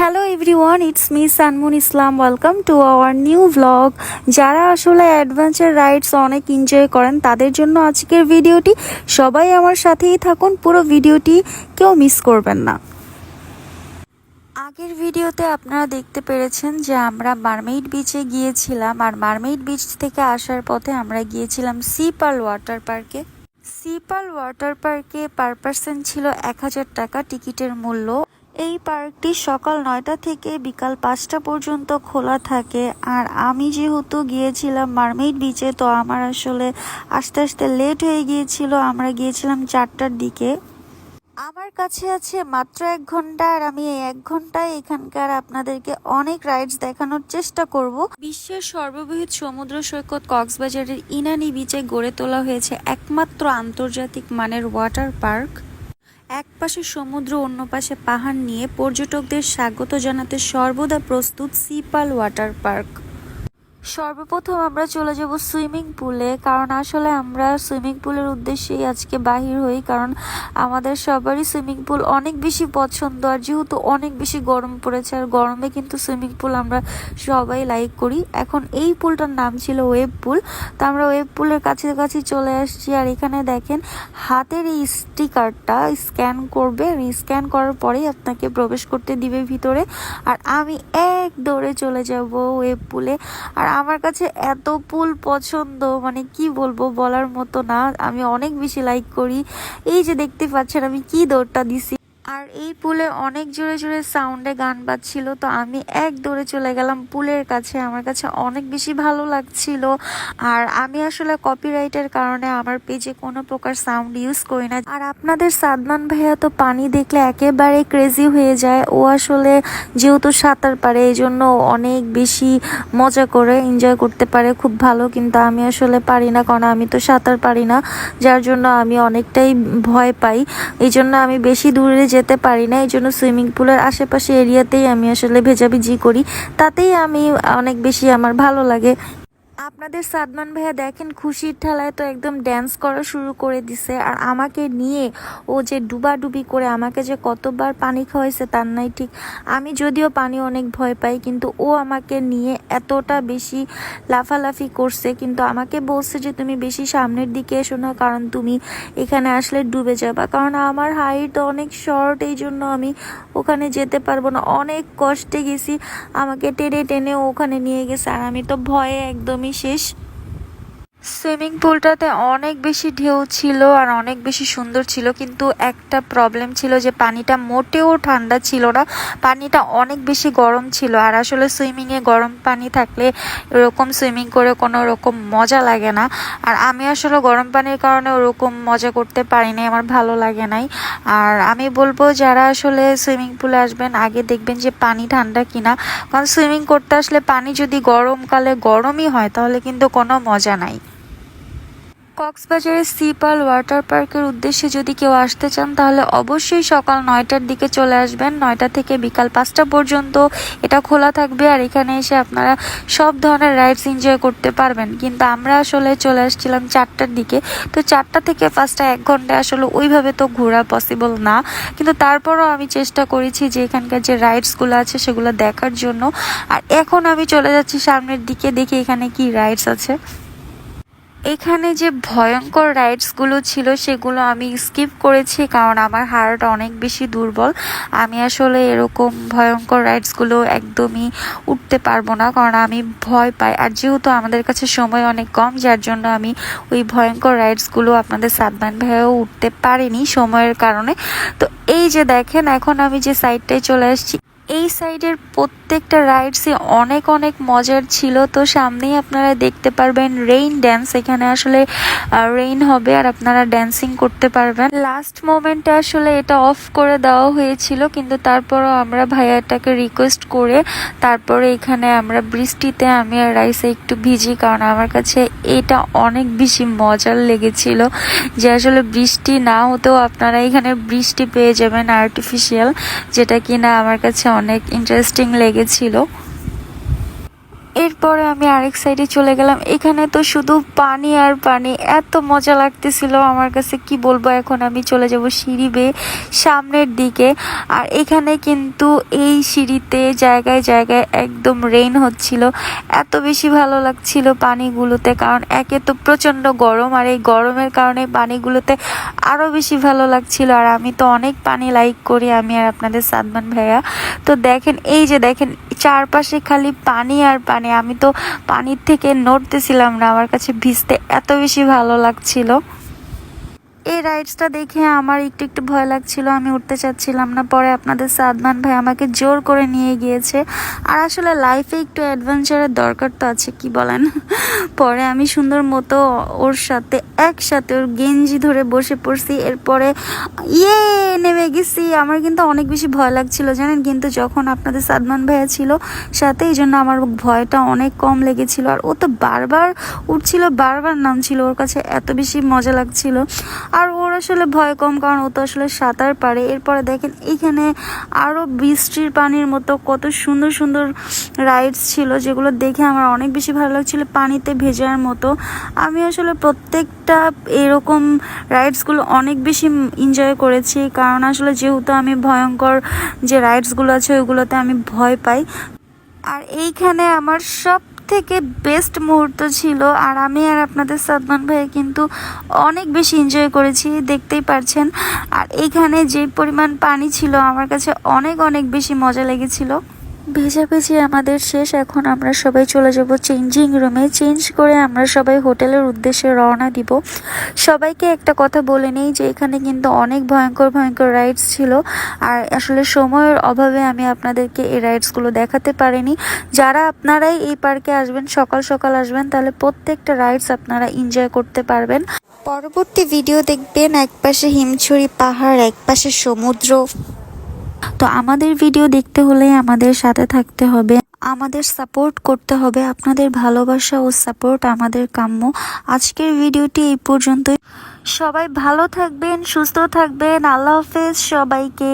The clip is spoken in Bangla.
Hello everyone, it's me Sunmoon Islam. Welcome to our new blog. যারা আসলে অ্যাডভেঞ্চার রাইডস অনেক এনজয় করেন তাদের জন্য আজকের ভিডিওটি। সবাই আমার সাথেই থাকুন, পুরো ভিডিওটি কেউ মিস করবেন না। আগের ভিডিওতে আপনারা দেখতে পেরেছেন যে আমরা মারমেইড বিচে গিয়েছিলাম, আর মারমেইড বিচ থেকে আসার পথে আমরা গিয়েছিলাম সি পার্ল ওয়াটার পার্কে। সি পার্ল ওয়াটার পার্কে পার পার্সন ছিল 1000 টাকা টিকিটের মূল্য। এই পার্কটি সকাল 9টা থেকে বিকাল 5টা পর্যন্ত খোলা থাকে। আর আমি যেহেতু গিয়েছিলাম মারমেইড বিচে, তো আমার আসলে আস্তে আস্তে লেট হয়ে গিয়েছিল। আমরা গিয়েছিলাম 4টার দিকে। আমার কাছে আছে মাত্র 1 ঘন্টা, আর আমি এই 1 ঘন্টায় এখানকার আপনাদেরকে অনেক রাইডস দেখানোর চেষ্টা করব। বিশ্বের সর্ববৃহৎ সমুদ্র সৈকত কক্সবাজারের ইনানি বিচে গড়ে তোলা হয়েছে একমাত্র আন্তর্জাতিক মানের ওয়াটার পার্ক। এক পাশে সমুদ্র, অন্য পাশে পাহাড় নিয়ে পর্যটকদের স্বাগত জানাতে সর্বদা প্রস্তুত সি পার্ল ওয়াটার পার্ক। সর্বপ্রথম আমরা চলে যাব সুইমিং পুলে, কারণ আসলে আমরা সুইমিং পুলের উদ্দেশ্যেই আজকে বাহির হই, কারণ আমাদের সবারই সুইমিং পুল অনেক বেশি পছন্দ। আর যেহেতু অনেক বেশি গরম পড়েছে, আর গরমে কিন্তু সুইমিং পুল আমরা সবাই লাইক করি। এখন এই পুলটার নাম ছিল ওয়েব পুল, তো আমরা ওয়েব পুলের কাছাকাছি চলে আসছি। আর এখানে দেখেন হাতের এই স্টিকারটা স্ক্যান করবে, স্ক্যান করার পরেই আপনাকে প্রবেশ করতে দিবে ভিতরে। আর আমি এক দৌড়ে চলে যাব ওয়েব পুলে। আর আমার কাছে এত পুল পছন্দ, মানে কি বলবো, বলার মতো না। আমি অনেক বেশি লাইক করি। এই যে দেখতে পাচ্ছেন আমি কি দৌড়টা দিছি। আর এই পুলে অনেক জোরে জোরে সাউন্ডে গান বাজছিল, তো আমি এক দৌড়ে চলে গেলাম পুলের কাছে। আমার কাছে অনেক বেশি ভালো লাগছিল। আর আমি আসলে কপিরাইটের কারণে আমার পেজে কোনো প্রকার সাউন্ড ইউজ করি না। আর আপনাদের সাদমান ভাইয়া তো পানি দেখলে একেবারে ক্রেজি হয়ে যায়। ও আসলে যেহেতু সাঁতার পারে, এই জন্য অনেক বেশি মজা করে এনজয় করতে পারে, খুব ভালো। কিন্তু আমি আসলে পারি না, কারণ আমি তো সাঁতার পারি না, যার জন্য আমি অনেকটাই ভয় পাই। এই জন্য আমি বেশি দূরে যেতে পারি না। এই জন্য সুইমিং পুলের আশেপাশে এরিয়াতেই আমি আসলে ভেজাভিজি করি, তাতেই আমি অনেক বেশি আমার ভালো লাগে। আপনাদের সাদমান ভাইয়া দেখেন খুশির ঠেলায় তো একদম ড্যান্স করা শুরু করে দিছে। আর আমাকে নিয়ে ও যে ডুবাডুবি করে আমাকে যে কতবার পানি খাওয়াইছে তার নাই ঠিক। আমি যদিও পানি অনেক ভয় পাই, কিন্তু ও আমাকে নিয়ে এতটা বেশি লাফালাফি করছে। কিন্তু আমাকে বলছে যে তুমি বেশি সামনের দিকে এসো না, কারণ তুমি এখানে আসলে ডুবে যাবা। কারণ আমার হাইট অনেক শর্ট, এই জন্য আমি ওখানে যেতে পারবো না। অনেক কষ্টে গেছি, আমাকে টেনে টেনে ওখানে নিয়ে গেছে। আর আমি তো ভয়ে একদমই শেষ। সুইমিং পুলটাতে অনেক বেশি ঢেউ ছিল আর অনেক বেশি সুন্দর ছিল, কিন্তু একটা প্রবলেম ছিল যে পানিটা মোটেও ঠান্ডা ছিল না, পানিটা অনেক বেশি গরম ছিল। আর আসলে সুইমিংয়ে গরম পানি থাকলে এরকম সুইমিং করে কোনো রকম মজা লাগে না। আর আমি আসলে গরম পানির কারণে ওরকম মজা করতে পারি নাই, আমার ভালো লাগে নাই। আর আমি বলবো যারা আসলে সুইমিং পুলে আসবেন আগে দেখবেন যে পানি ঠান্ডা কিনা, কারণ সুইমিং করতে আসলে পানি যদি গরমকালে গরমই হয় তাহলে কিন্তু কোনো মজা নাই। কক্সবাজারের সি পার্ল ওয়াটার পার্কের উদ্দেশ্যে যদি কেউ আসতে চান তাহলে অবশ্যই সকাল 9টার দিকে চলে আসবেন। 9টা থেকে বিকাল 5টা পর্যন্ত এটা খোলা থাকবে। আর এখানে এসে আপনারা সব ধরনের রাইডস এনজয় করতে পারবেন। কিন্তু আমরা আসলে চলে আসছিলাম 4টার দিকে, তো 4টা থেকে 5টা 1 ঘন্টা আসলে ওইভাবে তো ঘোরা পসিবল না। কিন্তু তারপরও আমি চেষ্টা করেছি যে এখানকার যে রাইডসগুলো আছে সেগুলো দেখার জন্য। আর এখন আমি চলে যাচ্ছি সামনের দিকে, দেখি এখানে কি রাইডস আছে। এখানে যে ভয়ঙ্কর রাইডসগুলো ছিল সেগুলো আমি স্কিপ করেছি, কারণ আমার হার্ট অনেক বেশি দুর্বল। আমি আসলে এরকম ভয়ঙ্কর রাইডসগুলো একদমই উঠতে পারবো না, কারণ আমি ভয় পাই। আর যেহেতু আমাদের কাছে সময় অনেক কম, যার জন্য আমি ওই ভয়ঙ্কর রাইডসগুলো আপনাদের সাদমান ভাইয়াও উঠতে পারিনি সময়ের কারণে। তো এই যে দেখেন এখন আমি যে সাইডটায় চলে আসছি, এই সাইডের প্রত্যেকটা রাইডসই অনেক অনেক মজার ছিল। তো সামনেই আপনারা দেখতে পারবেন রেইন ড্যান্স। এখানে আসলে রেইন হবে আর আপনারা ড্যান্সিং করতে পারবেন। লাস্ট মোমেন্টে আসলে এটা অফ করে দেওয়া হয়েছিল, কিন্তু তারপরও আমরা ভাইয়াটাকে রিকোয়েস্ট করে তারপরে এখানে আমরা বৃষ্টিতে আমি আর রাইসে একটু ভিজি, কারণ আমার কাছে এটা অনেক বেশি মজার লেগেছিল যে আসলে বৃষ্টি না হতেও আপনারা এখানে বৃষ্টি পেয়ে যাবেন আর্টিফিশিয়াল, যেটা কিনা আমার কাছে অনেক ইন্টারেস্টিং লেগেছিল। এরপরে আমি আরেক সাইডে চলে গেলাম। এখানে তো শুধু পানি আর পানি, এত মজা লাগতেছিল আমার কাছে, কি বলবো। এখন আমি চলে যাব সিঁড়ি বেয়ে সামনের দিকে। আর এখানে কিন্তু এই সিঁড়িতে জায়গায় জায়গায় একদম রেইন হচ্ছিল, এত বেশি ভালো লাগছিল পানিগুলোতে। কারণ একে তো প্রচণ্ড গরম, আর এই গরমের কারণে পানিগুলোতে আরও বেশি ভালো লাগছিল। আর আমি তো অনেক পানি লাইক করি, আমি আর আপনাদের সাদমান ভাইয়া। তো দেখেন, এই যে দেখেন চারপাশে খালি পানি আর পানি। আমি তো পানির থেকে নড়তেছিলাম না, আমার কাছে ভিজতে এত বেশি ভালো লাগছিল। এই রাইডসটা দেখে আমার একটু একটু ভয় লাগছিল, আমি উঠতে চাচ্ছিলাম না। পরে আপনাদের সাদমান ভাই আমাকে জোর করে নিয়ে গিয়েছে। আর আসলে লাইফে একটু অ্যাডভেঞ্চারের দরকার তো আছে, কি বলেন। পরে আমি সুন্দর মতো ওর সাথে একসাথে ওর গেঞ্জি ধরে বসে পড়ছি। এরপরে ইয়ে নেমে গেছি। আমার কিন্তু অনেক বেশি ভয় লাগছিল জানেন, কিন্তু যখন আপনাদের সাদমান ভাইয়া ছিল সাথে, এই জন্য আমার ভয়টা অনেক কম লেগেছিল। আর ও তো বারবার উঠছিল, বারবার নামছিল, ওর কাছে এত বেশি মজা লাগছিল। আর ওর আসলে ভয় কম, কারণ ও তো আসলে সাঁতার পারে। এরপরে দেখেন এখানে আরও বৃষ্টির পানির মতো কত সুন্দর সুন্দর রাইডস ছিল, যেগুলো দেখে আমার অনেক বেশি ভালো লাগছিল, পানিতে ভেজার মতো। আমি আসলে প্রত্যেকটা এরকম রাইডসগুলো অনেক বেশি এনজয় করেছি, কারণ আসলে যেহেতু আমি ভয়ঙ্কর যে রাইডসগুলো আছে ওইগুলোতে আমি ভয় পাই। আর এইখানে আমার সব থেকে বেস্ট মুহূর্ত ছিল। আর আমি আর আপনাদের সাদমান ভাই কিন্তু অনেক বেশি এনজয় করেছি, দেখতেই পারছেন। আর এইখানে যে পরিমাণ পানি ছিল আমার কাছে অনেক অনেক বেশি মজা লেগেছিল। ভেজাভেজি আমাদের শেষ, এখন আমরা সবাই চলে যাব চেঞ্জিং রুমে। চেঞ্জ করে আমরা সবাই হোটেলের উদ্দেশ্যে রওনা দিব। সবাইকে একটা কথা বলে নেই যে এখানে কিন্তু অনেক ভয়ঙ্কর ভয়ঙ্কর রাইডস ছিল, আর আসলে সময়ের অভাবে আমি আপনাদেরকে এই রাইডসগুলো দেখাতে পারিনি। যারা আপনারাই এই পার্কে আসবেন, সকাল সকাল আসবেন, তাহলে প্রত্যেকটা রাইডস আপনারা এনজয় করতে পারবেন। পরবর্তী ভিডিও দেখবেন একপাশে হিমছড়ি পাহাড়, একপাশে সমুদ্র। তো আমাদের ভিডিও দেখতে হলে আমাদের সাথে থাকতে হবে, আমাদের সাপোর্ট করতে হবে। আপনাদের ভালোবাসা ও সাপোর্ট আমাদের কাম্য। আজকের ভিডিওটি এই পর্যন্তই। সবাই ভালো থাকবেন, সুস্থ থাকবেন। আল্লাহ হাফেজ সবাইকে।